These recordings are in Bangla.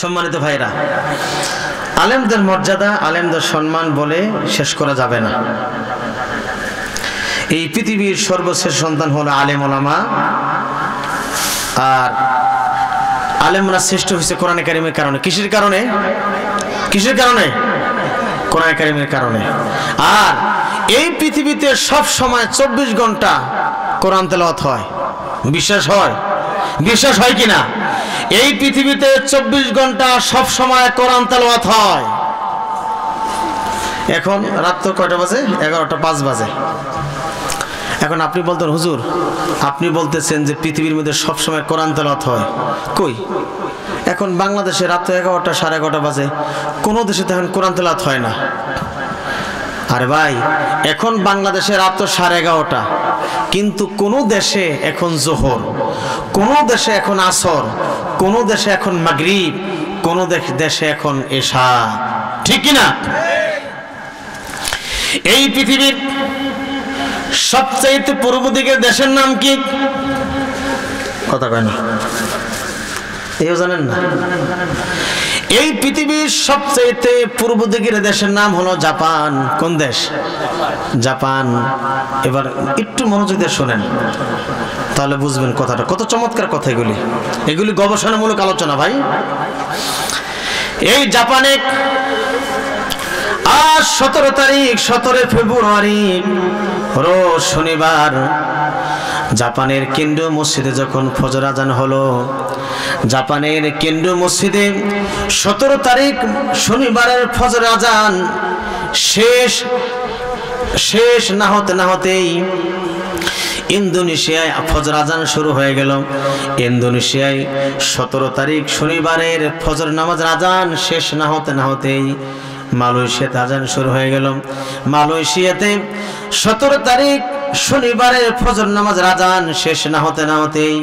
সম্মানিত ভাইরা, আলেমদের মর্যাদা, আলেমদের সম্মান বলে শেষ করা যাবে না। এই পৃথিবীর সর্বশ্রেষ্ঠ সন্তান হলো আলেম ওলামা। আর আলেমরা শ্রেষ্ঠ হয়েছে কোরআনে কারিমের কারণে। কিসের কারণে? কিসের কারণে? কোরআনে কারিমের কারণে। আর এই পৃথিবীতে সব সময় 24 ঘন্টা কোরআন তেলাওয়াত হয়। বিশ্বাস হয়? বিশ্বাস হয় কিনা? এই পৃথিবীতে 24 ঘন্টা সব সময় কোরআন তেলাওয়াত হয়। এখন রাত তো কয়টা বাজে? 11:05 বাজে। এখন আপনি বলতেন হুজুর, আপনি বলতেছেন যে পৃথিবীর মধ্যে সব সময় কোরআন তেলাওয়াত হয়, কই? এখন বাংলাদেশে রাত 11টা 11:30 বাজে, কোনো দেশে তো এখন কোরআন তেলাওয়াত হয় না। আরে ভাই, এখন বাংলাদেশে রাত 11:30, কিন্তু কোনো দেশে এখন জোহর, কোনো দেশে এখন আসর, কোনো দেশে এখন মাগরিব, কোনো দেশে এখন এশা। ঠিক কিনা? এই পৃথিবীর সবচাইতে পূর্ব দিকের দেশের নাম কি? কথা কয় না, এও জানেন না? এই পৃথিবীর সবচাইতে পূর্ব দিকের দেশের নাম হলো জাপান। কোন দেশ? জাপান। এবার একটু মনোযোগ দিয়ে শোনেন, তাহলে বুঝবেন কথাটা কত চমৎকার কথা। এগুলি গবেষণামূলক আলোচনা ভাই। এই জাপানে আজ 17 তারিখ, 17 ফেব্রুয়ারি, রোজ শনিবার, জাপানের কেন্দ্রীয় মসজিদে যখন ফজর আজান হলো, জাপানের কেন্দ্রীয় মসজিদে 17 তারিখ শনিবারের ফজর আজান শেষ না হতেই ইন্দোনেশিয়ায় ফজর আজান শুরু হয়ে গেল। ইন্দোনেশিয়ায় 17 তারিখ শনিবারের ফজর নামাজ আজান শেষ না হতেই মালয়েশিয়াতে আজান শুরু হয়ে গেল। মালয়েশিয়াতে 17 তারিখ শনিবারের ফজর নামাজ আজান শেষ না হতেই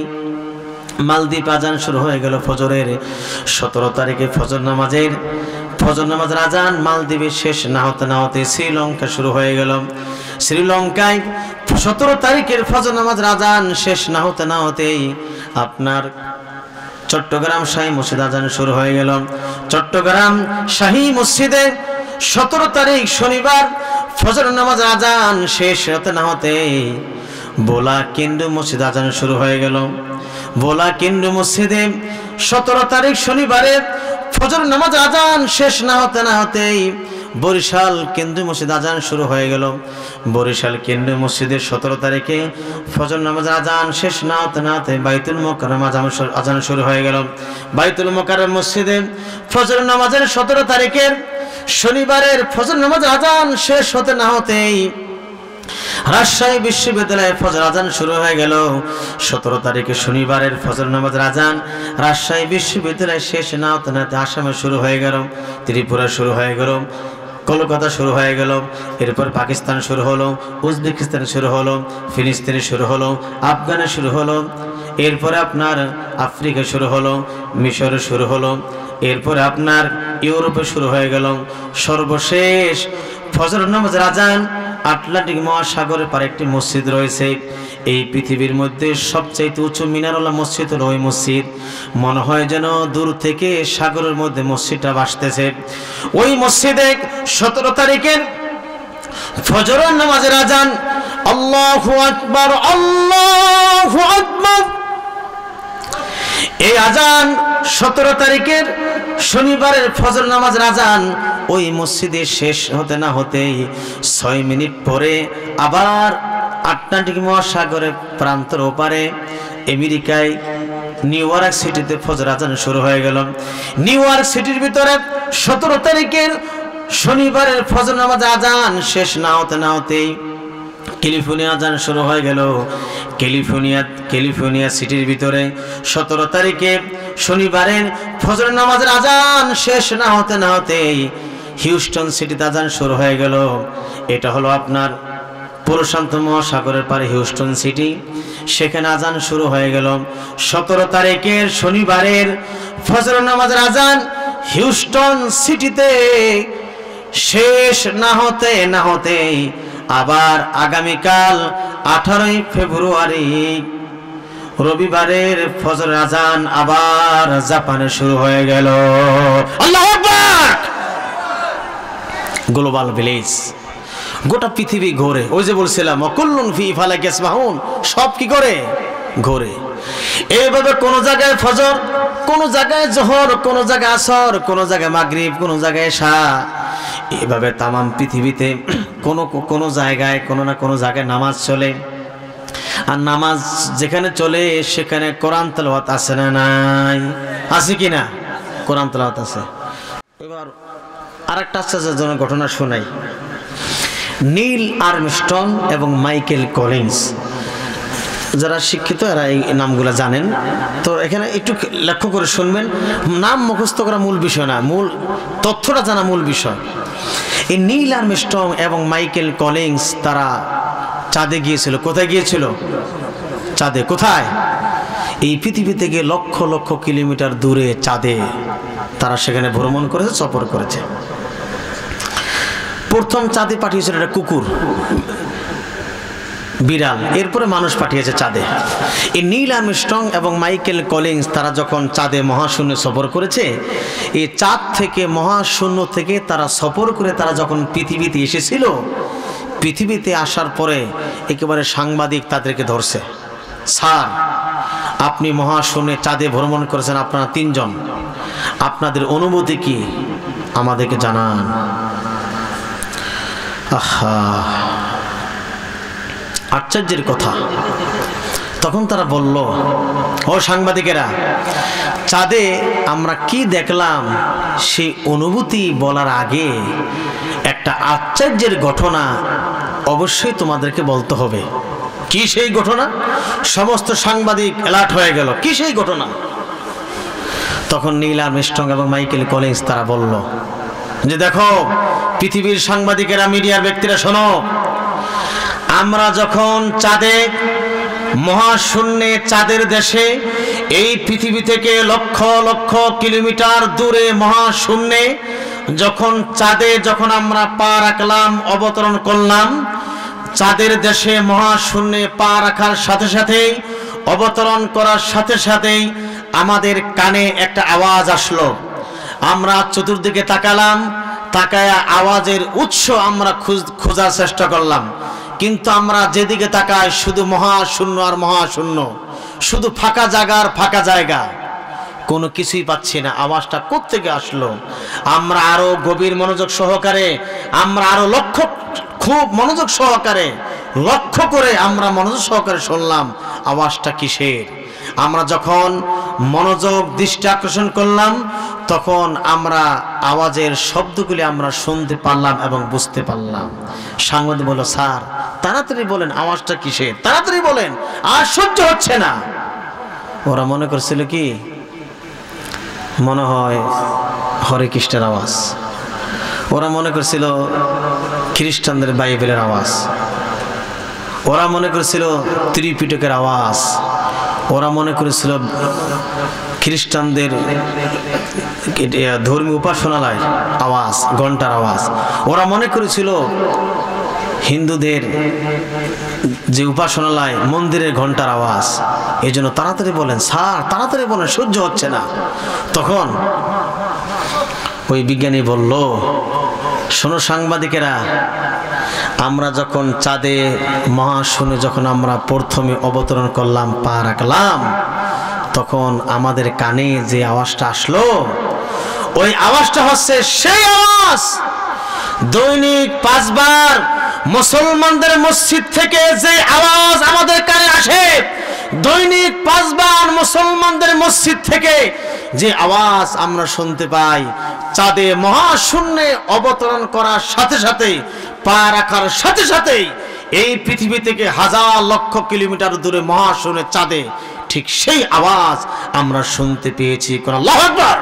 মালদ্বীপ আজান শুরু হয়ে গেল ফজরের। 17 তারিখে ফজর নামাজ আজান মালদ্বীপে শেষ না হতে শ্রীলঙ্কা শুরু হয়ে গেল। শ্রীলঙ্কায় 17 তারিখের ফজর নামাজ আজান শেষ না হতেই আপনার চট্টগ্রাম শাহী মসজিদ আজান শুরু হয়ে গেল। চট্টগ্রাম শাহী মসজিদে 17 তারিখ শনিবার ফজর নামাজ আজান শেষ না হতেই বোলা কেন্দ্রীয় মসজিদ আজান শুরু হয়ে গেল। বোলা কেন্দ্রীয় মসজিদে 17 তারিখ শনিবারে ফজর নামাজ আজান শেষ না হতেই বরিশাল কেন্দ্রীয় মসজিদ আজান শুরু হয়ে গেল। বরিশাল কেন্দ্রীয় মসজিদে 17 তারিখে ফজর নামাজ আজান শেষ না হতে বাইতুল মোকাররম আজান শুরু হয়ে গেল। বাইতুল মোকাররম মসজিদে ফজর নামাজের 17 তারিখের শনিবারের ফজর নামাজ আজান শেষ না হতেই রাজশাহী বিশ্ববিদ্যালয়ে ফজর আজান শুরু হয়ে গেল। 17 তারিখে শনিবারের ফজর নামাজ আজান রাজশাহী বিশ্ববিদ্যালয়ে শেষ না হতে আসামে শুরু হয়ে গেল, ত্রিপুরা শুরু হয়ে গেল, কলকাতা শুরু হয়ে গেল, এরপর পাকিস্তান শুরু হলো, উজবেকিস্তান শুরু হলো, ফিলিস্তিনে শুরু হলো, আফগানে শুরু হলো, এরপরে আপনার আফ্রিকা শুরু হলো, মিশরে শুরু হলো, এরপরে আপনার ইউরোপে শুরু হয়ে গেল। সর্বশেষ ফজর নামাজ আজান আটলান্টিক মহাসাগরের পারে একটি মসজিদ রয়েছে। এই পৃথিবীর মধ্যে সবচাইতে উঁচু মিনারওয়ালা মসজিদ হলো ওই মসজিদ। মনে হয় যেন দূর থেকে সাগরের মধ্যে মসজিদটা ভাসতেছে। ওই মসজিদে 17 তারিখের ফজর নামাজের আজান আল্লাহু আকবার, আল্লাহু আকবার, এই আজান 17 তারিখের শনিবারের ফজর নামাজের আজান ওই মসজিদে শেষ না হতেই 6 মিনিট পরে আবার আটলান্টিক মহাসাগরের প্রান্তর ওপারে আমেরিকায় নিউ ইয়র্ক সিটিতে ফজর আজান শুরু হয়ে গেল। নিউ ইয়র্ক সিটির ভিতরে 17 তারিখের শনিবারের ফজর নামাজ আজান শেষ না হতেই ক্যালিফোর্নিয়া আজান শুরু হয়ে গেল। ক্যালিফোর্নিয়া সিটির ভিতরে 17 তারিখে শনিবারের ফজর নামাজের আজান শেষ না হতেই হিউস্টন সিটিতে আজান শুরু হয়ে গেল। এটা হলো আপনার প্রশান্ত মহাসাগরের পারে হিউস্টন সিটি, সেখানে আজান শুরু হয়ে গেল। 17 তারিখের শনিবারের ফজর নামাজের আজান হিউস্টন সিটিতে শেষ না হতেই আবার আগামীকাল 18 ফেব্রুয়ারি রবিবারের ফজরের আজান আবার জাপানে শুরু হয়ে গেল। আল্লাহু আকবার। গ্লোবাল ভিলেজ, গোটা পৃথিবী ঘোরে। ওই যে বলছিলাম অকুল্লুন ফি ফালাকি ইয়াসবাহুন, সব কি করে? ঘোরে। এইভাবে কোন জায়গায় ফজর, কোন জায়গায় জোহর, কোন জায়গায় আসর, কোন জায়গায় মাগরিব, কোন জায়গায় ইশা। এইভাবে তামাম পৃথিবীতে কোন জায়গায় কোনো না কোনো জায়গায় নামাজ চলে। আর নামাজ যেখানে চলে সেখানে কোরআন তেলাওয়াত আছে না নাই? আছে কি না? কোরআন তেলাওয়াত আছে। এবার আরেকটা আশ্চর্যজনক ঘটনা শোনাই। নীল আর্মস্ট্রং এবং মাইকেল কলিন্স, যারা শিক্ষিত এরা এই নামগুলো জানেন। তো এখানে একটু লক্ষ্য করে শুনবেন, নাম মুখস্থ করা মূল বিষয় না, মূল তথ্যটা জানা মূল বিষয়। এই নীল আর্মস্ট্রং এবং মাইকেল কলিন্স তারা চাঁদে গিয়েছিল। কোথায় গিয়েছিল? চাঁদে। কোথায়? এই পৃথিবী থেকে লক্ষ লক্ষ কিলোমিটার দূরে চাঁদে তারা সেখানে ভ্রমণ করেছে, সফর করেছে। প্রথম চাঁদে পাঠিয়েছিল একটা কুকুর, বিড়াল, এরপরে মানুষ পাঠিয়েছে চাঁদে। এই নীল আর্মস্ট্রং এবং মাইকেল কলিন্স তারা যখন চাঁদে মহাশূন্যে সফর করেছে, এই চাঁদ থেকে মহাশূন্য থেকে তারা সফর করে তারা যখন পৃথিবীতে এসেছিল, পৃথিবীতে আসার পরে একেবারে সাংবাদিক তাদেরকে ধরছে। স্যার, আপনি মহাশূন্যে চাঁদে ভ্রমণ করেছেন, আপনারা 3 জন, আপনাদের অনুভূতি কি আমাদেরকে জানান। আহা, আশ্চর্যের কথা। তখন তারা বলল, ও সাংবাদিকেরা, চাঁদে আমরা কি দেখলাম সেই অনুভূতি বলার আগে একটা আশ্চর্যের ঘটনা অবশ্যই তোমাদেরকে বলতে হবে। কি সেই ঘটনা? সমস্ত সাংবাদিক অ্যালার্ট হয়ে গেল। কি সেই ঘটনা? তখন নীল আর্মস্ট্রং এবং মাইকেল কলিন্স তারা বলল যে, দেখো পৃথিবীর সাংবাদিকেরা, মিডিয়ার ব্যক্তিরা, শোনো, আমরা যখন চাঁদে মহাশূন্যে চাঁদের দেশে এই পৃথিবী থেকে লক্ষ লক্ষ কিলোমিটার দূরে মহাশূন্যে যখন চাঁদে যখন আমরা পা রাখলাম, অবতরণ করলাম, চাঁদের দেশে মহাশূন্যে পা রাখার সাথে সাথেই, অবতরণ করার সাথে সাথেই আমাদের কানে একটা আওয়াজ আসলো। আমরা চতুর্দিকে তাকালাম, তাকায়া আওয়াজের উৎস আমরা খোঁজার চেষ্টা করলাম, কিন্তু আমরা যেদিকে তাকাই শুধু মহাশূন্য আর মহাশূন্য, শুধু ফাঁকা জায়গা আর ফাঁকা জায়গা, কোনো কিছুই পাচ্ছি না। আওয়াজটা কোত্থেকে আসলো? আমরা আরো গভীর মনোযোগ সহকারে, আমরা আরো খুব মনোযোগ সহকারে লক্ষ্য করে আমরা মনোযোগ সহকারে শুনলাম আওয়াজটা কিসের। আমরা যখন মনোযোগ দৃষ্টি আকর্ষণ করলাম, তখন আমরা আওয়াজের শব্দগুলি আমরা শুনতে পারলাম এবং বুঝতে পারলাম। সাংবাদিক বলল, স্যার তাড়াতাড়ি বলেন আওয়াজটা কিসের, তাড়াতাড়ি বলেন, আর সহ্য হচ্ছে না। ওরা মনে করছিল কি, মনে হয় হরে কৃষ্ণের আওয়াজ। ওরা মনে করছিল খ্রিস্টানদের বাইবেলের আওয়াজ। ওরা মনে করেছিল ত্রিপিটকের আওয়াজ। ওরা মনে করেছিল খ্রিস্টানদের ধর্মীয় উপাসনালয়ের আওয়াজ, ঘন্টার আওয়াজ। ওরা মনে করেছিল হিন্দুদের যে উপাসনালয়, মন্দিরের ঘন্টার আওয়াজ। এই জন্য তাড়াতাড়ি বলেন স্যার, তাড়াতাড়ি বলেন, সহ্য হচ্ছে না। তখন ওই বিজ্ঞানী বলল, শোনো সাংবাদিকেরা, আমরা যখন চাঁদে মহাশূন্যে যখন আমরা প্রথমে অবতরণ করলাম, পা রাখলাম, তখন আমাদের কানে যে আওয়াজটা আসলো, ওই আওয়াজটা হচ্ছে সেই আওয়াজ দৈনিক 5 বার মুসলমানদের মসজিদ থেকে যে আওয়াজ আমাদের কানে আসে, দৈনিক 5 বার মুসলমানদের মসজিদ থেকে যে আওয়াজ আমরা শুনতে পাই, চাঁদে মহাশূন্যে অবতরণ করার সাথে সাথে, পা রাখার সাথে সাথেই এই পৃথিবী থেকে হাজার লক্ষ কিলোমিটার দূরে মহাশূন্যে চাঁদে ঠিক সেই আওয়াজ আমরা শুনতে পেয়েছি। আল্লাহু আকবার।